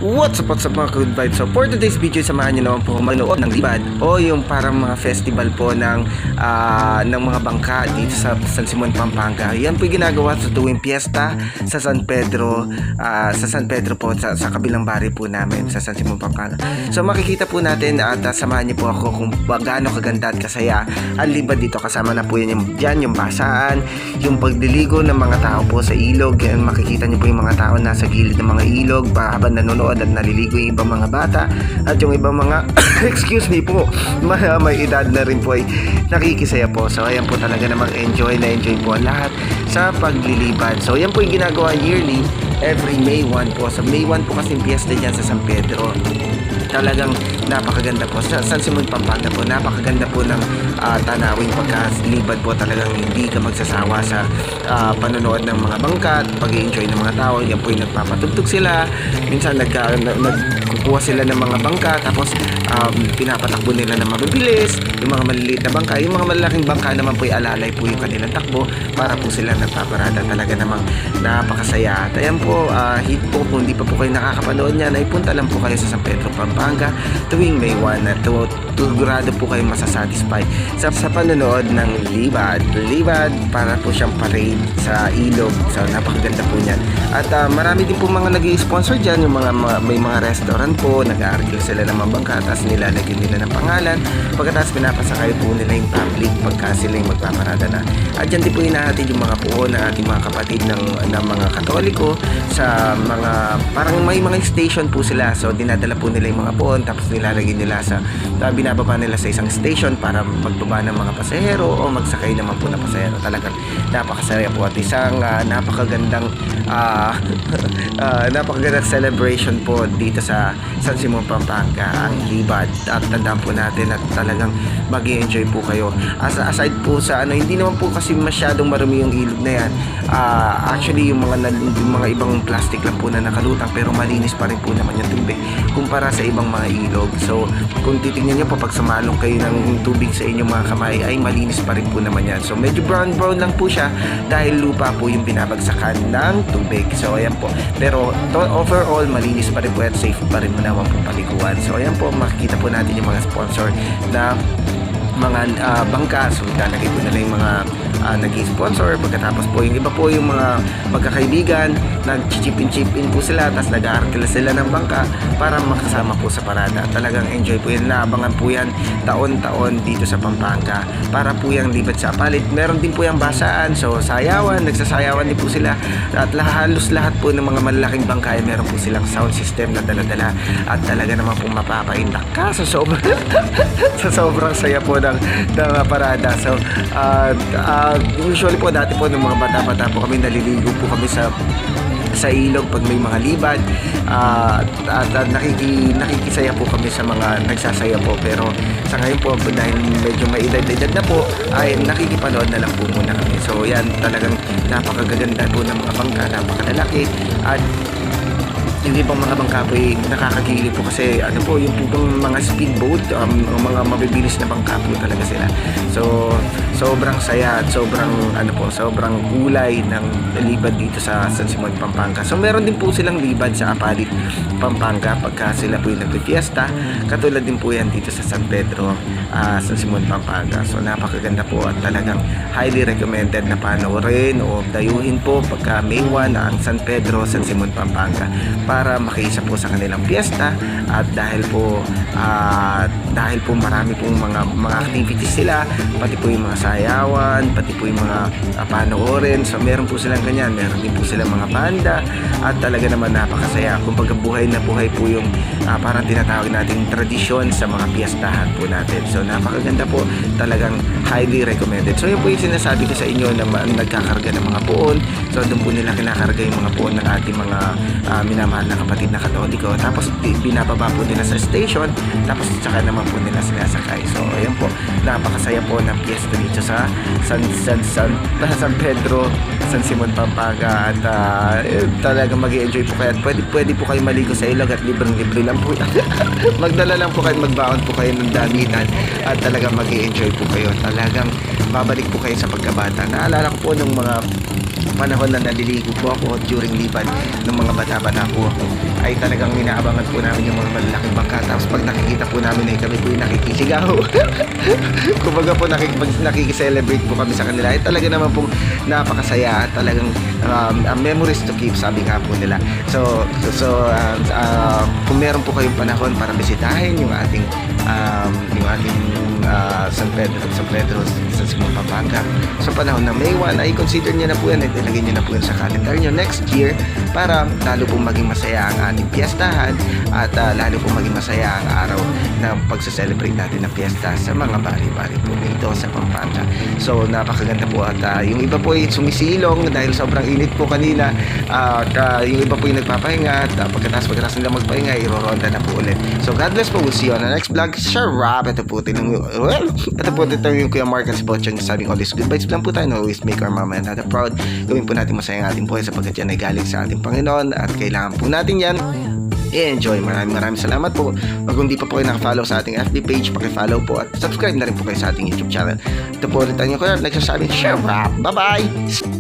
What's up mga good vibes. So for today's video, samahan nyo naman po manood ng libad o yung parang mga festival po ng mga bangka dito sa San Simon, Pampanga. Yan po yung ginagawa sa tuwing piyesta sa San Pedro, po sa kabilang bari po namin sa San Simon, Pampanga. So makikita po natin at samahan nyo po ako kung gaano kaganda at kasaya ang libad dito. Kasama na po yan yung basaan, yung pagdiligo ng mga tao po sa ilog. Yan, makikita nyo po yung mga tao nasa gilid ng mga ilog habang nanonood at naliligo yung ibang mga bata at yung ibang mga excuse me po, may edad na rin po ay nakikisaya po. So ayan po, talaga namang enjoy po lahat sa paglilibad. So yan po yung ginagawa yearly every May 1 po. Sa May 1 po kasi piyesta dyan sa San Pedro. Talagang napakaganda po sa San Simon, Pampanga po. Napakaganda po ng tanawing pagkalibad po. Talagang hindi ka magsasawa sa panonood ng mga bangka at pag-i-enjoy ng mga tao. Yan po yung nagpapatugtog sila. Minsan nagkukuha sila ng mga bangka, tapos pinapatakbo nila na mabibilis yung mga maliliit na bangka. Yung mga malalaking bangka naman po ay alalay po yung kanilang takbo para po sila nagpaparada. Talaga namang napakasaya. At ayan po, hit po, kung hindi pa po kayo nakakapanood niyan, ay punta lang po kayo sa San Pedro, Pampanga tuwing May 1 at sigurado po kayo masasatisfy sa panonood ng libad. Para po siyang parade sa ilog. So napakaganda po niyan. At marami din po mga nag-i-sponsor dyan. Yung may mga restaurant po, nag-aarkil sila ng mga bangka, tapos nilalagyan nila ng pangalan. Pagkatapos pinapasakay po nila yung public pagka sila yung magpaparada na. At dyan din po hinahatid yung mga puon ng ating mga kapatid ng mga Katoliko sa mga, parang may mga station po sila. So dinadala po nila yung mga puon, tapos nilalagyan nila binababa nila sa isang station para magbaba ng mga pasahero o magsakay naman po ng pasahero. Talagang napakasaya po at isang napakagandang celebration po dito sa San Simon, Pampanga, ang libad. At tandaan po natin at talagang mag-i-enjoy po kayo. Aside po sa hindi naman po kasi masyadong marumi yung ilog na yan. Actually yung mga ibang plastic lang po na nakalutang, pero malinis pa rin po naman yung tubig kumpara sa ibang mga ilog. So kung titingnan nyo po, pag sumalong kayo ng tubig sa inyong mga kamay, ay malinis pa rin po naman yan. So medyo brown lang po siya dahil lupa po yung binabagsakan ng tubig. So ayan po, pero overall malinis pa rin po at safe pa rin naman po paliguan. So ayan po, makikita po natin yung mga sponsor na mga bangka. So ilalagay po nila yung mga nag-i-sponsor. Pagkatapos po yung iba po yung mga magkakaibigan, nag-chip in po sila, tapos nag-aarkila sila ng bangka para makasama po sa parada. Talagang enjoy po yan. Naabangan po yan taon-taon dito sa Pampanga para po yung libad sa palit. Meron din po yung basaan, so nagsasayawan din po sila. At halos lahat po ng mga malalaking bangka ay meron po silang sound system na dala-dala at talaga naman po mapapaindak ka sa sobrang saya po ng parada. So usually po dati po ng mga bata-bata po kami, naliligo po kami sa ilog pag may mga libad, at nakikisaya po kami sa mga nagsasaya po. Pero sa ngayon po, dahil medyo may edad na po, ay nakikipanood na lang po muna kami. So yan, talagang napakagaganda po ng mga bangka, napakalalaki. At yung ibang mga bangka po ay nakakagili po kasi yung pugong mga speedboat, mga mabibilis na bangka po talaga sila. So sobrang saya at sobrang kulay ng libad dito sa San Simon, Pampanga. So meron din po silang libad sa Apalit, Pampanga pagka sila po yung nagpifiesta. Katulad din po yan dito sa San Pedro, San Simon, Pampanga. So napakaganda po at talagang highly recommended na panoorin o dayuhin po pagka May 1 ang San Pedro, San Simon, Pampanga para makiisa po sa kanilang piyesta. At dahil po marami pong mga activities sila, pati po yung mga sayawan, pati po yung mga panoorin. So meron po silang ganyan, meron din po silang mga banda at talaga naman napakasaya. Kumbaga buhay na buhay po yung parang tinatawag nating tradisyon sa mga piyestahan po natin. So napakaganda po, talagang highly recommended. So yun po yung sinasabi ko sa inyo na nagkakarga ng mga puon. So doon po nila kinakarga yung mga puon ng ating mga minamahal na kapatid na Katoliko, tapos binababa po nila sa station, tapos tsaka naman po nila sinasakay. So ayan po, napakasaya po na piyesta dito sa San Pedro, San Simon, Pampanga. At talagang mag-i-enjoy po kayo. Pwede po kayo maligo sa ilog at libre lang po. Magdala lang po kayo, magbaon po kayo ng damitan at talagang mag-i-enjoy po kayo. Talagang babalik po kayo sa pagkabata. Naalala ko po nung mga panahon na naliligo po ako during libad ng mga bata-bata po ako, ay talagang inaabangan po namin yung mga malalaking bangka. Tapos pag nakikita po namin ay kami po yung nakikisigaw. Kumbaga po nakikiselebrate po kami sa kanila. Ay talaga naman po napakasaya at talagang memories to keep, sabi nga po nila. So kung meron po kayong panahon para bisitahin yung ating San Pedro San Simon, Pampanga sa panahon ng May 1, ay consider nyo na po yan at ilagay nyo na po yan sa calendar nyo next year para lalo pong maging masaya ang ating piyestahan at lalo pong maging masaya ang araw ng pagsa-celebrate natin ng piyesta sa mga bari-bari po dito sa Pampanga. So napakaganda po at yung iba po ay sumisilong dahil sobrang init po kanina at yung iba po yung nagpapahinga at pagkatapos nila magpahinga, iroronda na po ulit. So God bless po, we'll see you on the next vlog. Sharap! Ito po yung Kuya Mark at si Bocheng sabing always good vibes lang po tayo, always make our mama and dada proud. Gawin po natin masaya ang ating buhay sapagkat yan ay galing sa ating Panginoon at kailangan po natin yan i-enjoy. Maraming salamat po. Kung di pa po kayo nakafollow sa ating FB page, pakifollow po at subscribe na rin po kayo sa ating YouTube channel. Ito po ulit ang yung Kuya nagsasabing sharap! Bye bye!